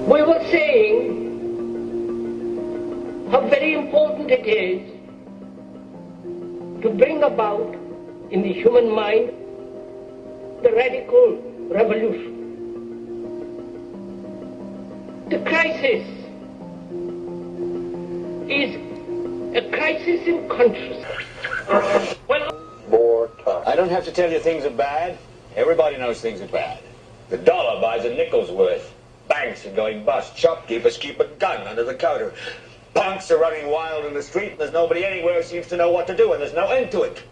We were saying how very important it is to bring about in the human mind the radical revolution. The crisis is a crisis in consciousness. Well, more time. I don't have to tell you things are bad. Everybody knows things are bad. The dollar buys a nickel's worth. Banks are going bust. Shopkeepers keep a gun under the counter. Punks are running wild in the street, and there's nobody anywhere who seems to know what to do, and there's no end to it.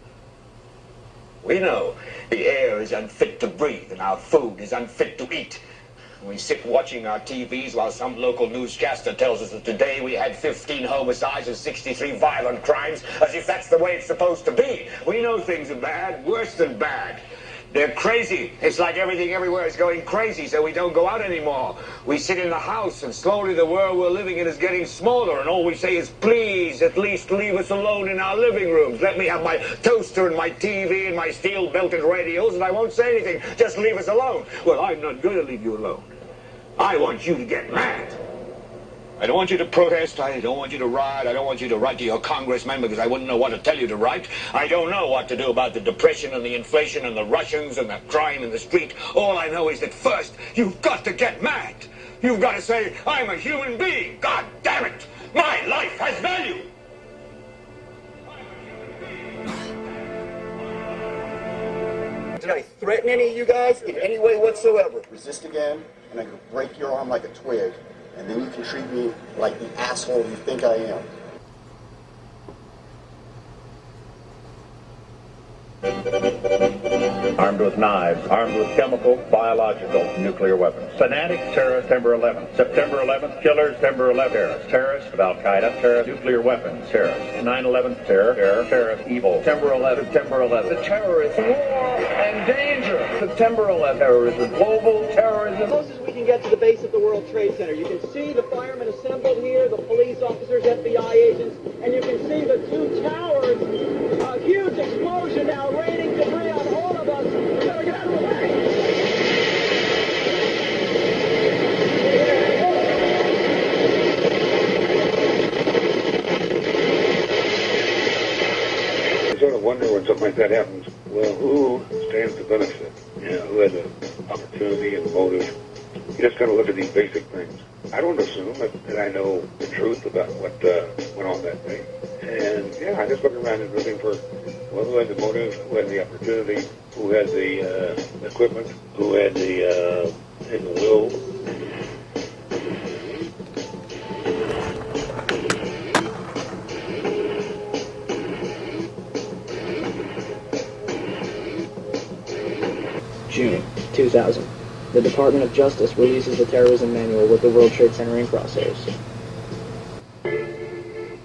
We know the air is unfit to breathe, and our food is unfit to eat. We sit watching our TVs while some local newscaster tells us that today we had 15 homicides and 63 violent crimes, as if that's the way it's supposed to be. We know things are bad, worse than bad. They're crazy. It's like everything everywhere is going crazy, so we don't go out anymore. We sit in the house, and slowly the world we're living in is getting smaller, and all we say is, please, at least leave us alone in our living rooms. Let me have my toaster and my TV and my steel-belted radios, and I won't say anything. Just leave us alone. Well, I'm not going to leave you alone. I want you to get mad. I don't want you to protest. I don't want you to riot. I don't want you to write to your congressman because I wouldn't know what to tell you to write. I don't know what to do about the depression and the inflation and the Russians and the crime in the street. All I know is that first, you've got to get mad. You've got to say, I'm a human being. God damn it. My life has value. Did I threaten any of you guys in any way whatsoever? Resist again, and I'm going to break your arm like a twig. And then you can treat me like the asshole you think I am. Armed with knives, armed with chemical, biological, nuclear weapons. Fanatics, terrorists, September 11th. September 11th, killers, September 11th, terrorists. Terrorists of Al-Qaeda, terrorists, nuclear weapons, terrorists. 9/11, terror, evil. September 11th, September 11th. The terrorists, war and danger. September 11th, terrorism, global terrorism. Closest we can get to the base of the World Trade Center. You can see the firemen assembled here, the police officers, FBI agents, and you can see the two towers. A huge explosion now raining debris on all of us. We better get out of the way. I sort of wonder when something like that happens, well, who stands to benefit? You know, who has an opportunity and motive? You just got to look at these basic things. I don't assume that I know the truth about what went on that day. And, yeah, I just look around and looking for, well, who had the motive, who had the opportunity, who had the equipment, who had the will. June 2000. The Department of Justice releases the terrorism manual with the World Trade Center in crosshairs.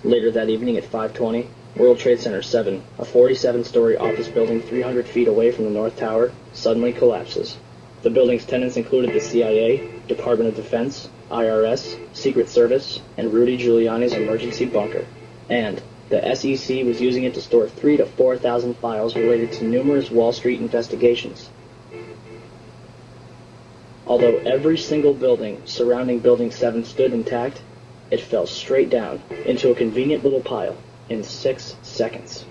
Later that evening at 5:20, World Trade Center 7, a 47-story office building 300 feet away from the North Tower, suddenly collapses. The building's tenants included the CIA, Department of Defense, IRS, Secret Service, and Rudy Giuliani's emergency bunker. And the SEC was using it to store 3,000 to 4,000 files related to numerous Wall Street investigations. Although every single building surrounding Building 7 stood intact, it fell straight down into a convenient little pile in 6 seconds.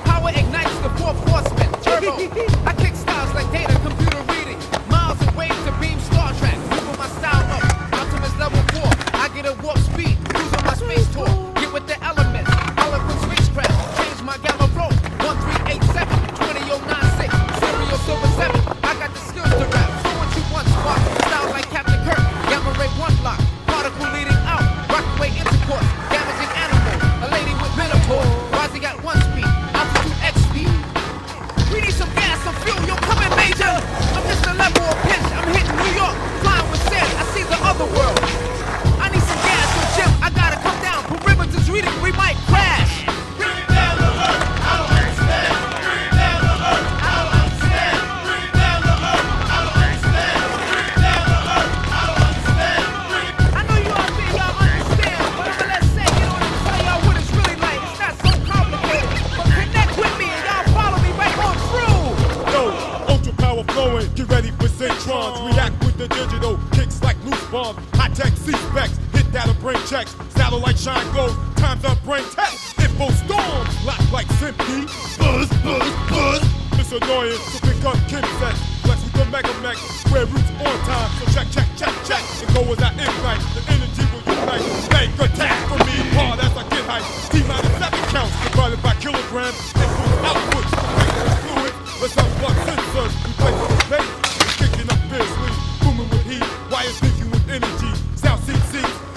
Power ignites the 4th force The digital kicks like loose bombs. High-tech C-specs, hit data brain checks. Satellite shine glows, times up brain tech. Info storm, lock like Simpy. Buzz, buzz, buzz. It's annoying, so pick up Kim set. Flex with the Mega Mech, square roots on time. So check, check, check, check. And go as I ignite, the energy will unite. Make attack for me, hard as I get hype. T-minus 7 counts, divided by kilograms. Input, output, fluid. Let's unplug sensors, replace with the bass. It's kicking up fiercely, booming with heat. Wires thinking with energy. Sound seats,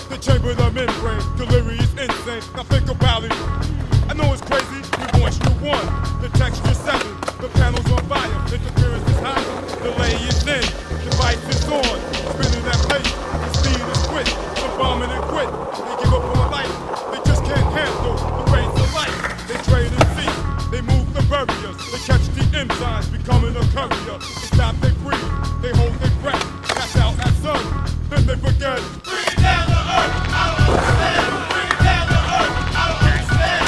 the chamber, the membrane. Delirious, insane. Now think about it. I know it's crazy, we moisture 1, the texture 7, the panel's on fire, interference is high, delay is in, device is on, spinning at pace, the speed is quick, the bombing and quit, they give up on life, they just can't handle the rays of light, they trade and see, they move the barriers, they catch the enzymes, becoming a courier, they stop, they breathe, they hold their breath, pass out at sun, then they forget, bring it down to earth, I don't understand, bring it down to earth, I don't understand.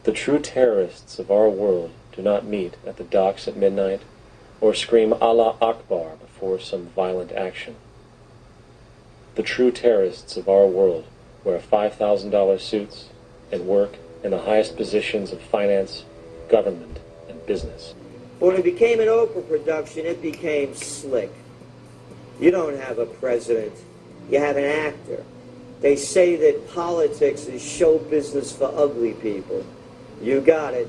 The true terrorists of our world do not meet at the docks at midnight or scream Allah Akbar before some violent action. The true terrorists of our world wear $5,000 suits and work in the highest positions of finance, government, and business. When it became an Oprah production, it became slick. You don't have a president, you have an actor. They say that politics is show business for ugly people. You got it.